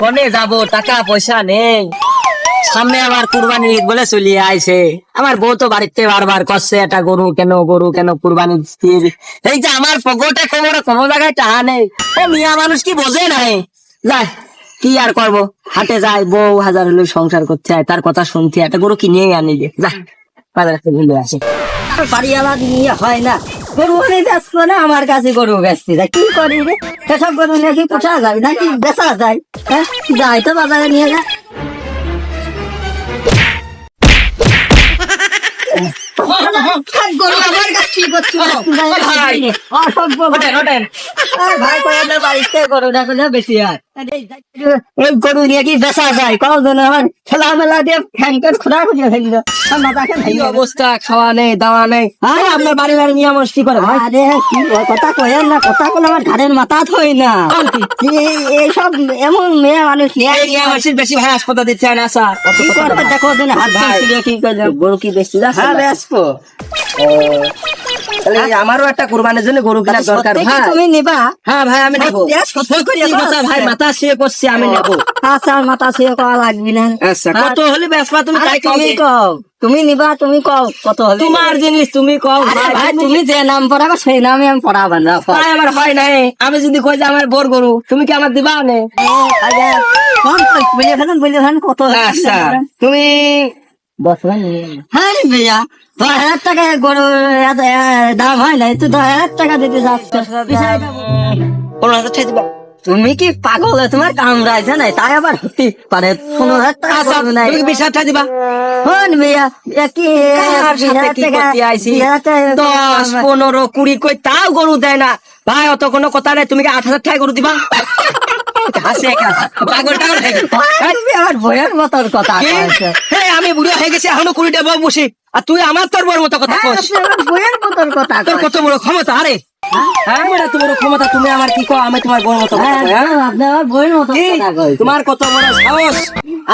কোনে যাব, টাকা পয়সা নেই। সামনে আবার কুরবানি ঈদ বলে চলিয়ে আইছে। আমার বউ তো বাড়িতে বারবার করছে, এটা গরু কেন কুরবানি ঈদ। এই যে আমার পকেটে কোনো জায়গায় টাকা নেই। ও মিয়া মানুষ কি বোঝে নাই, যাই কি আর করবো, হাটে যায়, বউ হাজার হলো সংসার করতে হয়, তার কথা শুনতে হয়, একটা গরু কিনে আনি গে, যা বাজার থেকে ঘুরে আসে। বাড়ি আমার নিয়ে হয় না, গরু অনেক ব্যস্ত না, আমার কাছে গরু ব্যস্ত কি করি রে, এসব গরু নাকি পোষা যায় নাকি বেচা যায়, হ্যাঁ যাই তো বাজারে নিয়ে যা। গরু নিয়ে কি বেচা যায়, কজন আমার খেলা মেলা দিয়ে ফ্যানকে খোলা খুঁজে ফেলিল, অবস্থা, খাওয়া নেই দাওয়া নেই। আরে আপনার বাড়ি বাড়ি নিয়ে মস্তি করে ভাই। আরে কি কথা কয়েন না, কথা বলে আমার ঘাড়ের মাথা থই না। এইসব এমন মেয়ে মানুষ নিয়ে বেশি ভাই হাসপাতাল দিচ্ছে না স্যার। দেখো কি গরু কি বেশি বেসবো। আমারও একটা কোরবানির জন্য গরু কেনার দরকার ভাই। তুমি নিবা? হ্যাঁ ভাই আমি নেবো। ভাই মাথা শুয়ে করছি, আমি নেবো। আচ্ছা মাথা শুয়ে করা লাগবে না। আচ্ছা কত হলে বেসবা তুমি তাই কও। তুমি নিবা, তুমি কও কত হলে। তোমার জিনিস তুমি কও ভাই, তুমি যে নাম পড়াবা সেই নামে আমি পড়াবো না। তাই আমার হয় নাই, আমি যদি কই যে আমার বোর গরু, তুমি কি আমার দিবা না? বলে ফেলেন কত। আচ্ছা তুমি 10,000 নিয়ে। হ্যাঁ ভাইয়া 10,000 টাকা গরু দাম হয় নাই, তো 10,000 টাকা দিতে যাচ্ছ। 15,000 টাকা দিবা? তুমি কি পাগল, তোমার কামড়াইছে নাই, তাই আবার হতে পারে 15,000 টাকা। 20,000 টাকা দিবা? হন ভাইয়া কি 10, 15, 20 কই তাও গরু দেয় না ভাই, অত কোনো কথা নাই। তুমি কি 8,000 টাকা গরু দিবা? আমি বুড়ো হয়ে গেছি, এখনো 20টা বউ বসি, আর তুই আমার তোর বউর মতো কথা তোর কত বড় ক্ষমতা। আরে তোমার ক্ষমতা, তুমি আমার কি কো, আমি তোমার বউর মতো। তোমার কত বড় সাহস,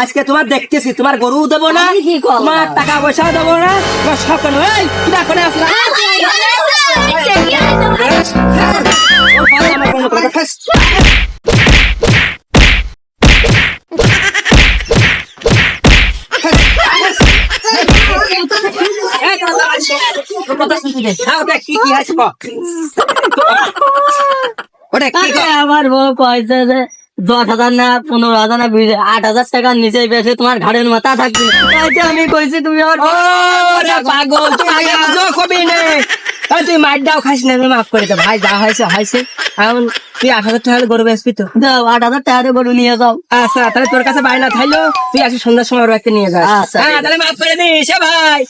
আজকে তোমার দেখতেছি। তোমার গরু দেবো না, তোমার টাকা পয়সা দেবো না, তোমার সব আমার বউ পয়সা 10,000 না 15,000 না 8,000 টাকার নিচে বেশি তোমার ঘাড়ের মাথা থাকবে। আমি কইছি তুমি আমার পাগল, তুই মার দাও খাইস না, মাফ করে দে ভাই, যা হয়েছে হয়েছে। এখন তুই 8,000 টাকা গরু বেচবি তো দাও, 8,000 টাকা গরু নিয়ে যাও। আচ্ছা তাহলে তোর কাছে বাইনা থাইলো, তুই আসি সন্ধ্যার সময় একটা নিয়ে যাস। আচ্ছা তাহলে মাফ করে দিস ভাই।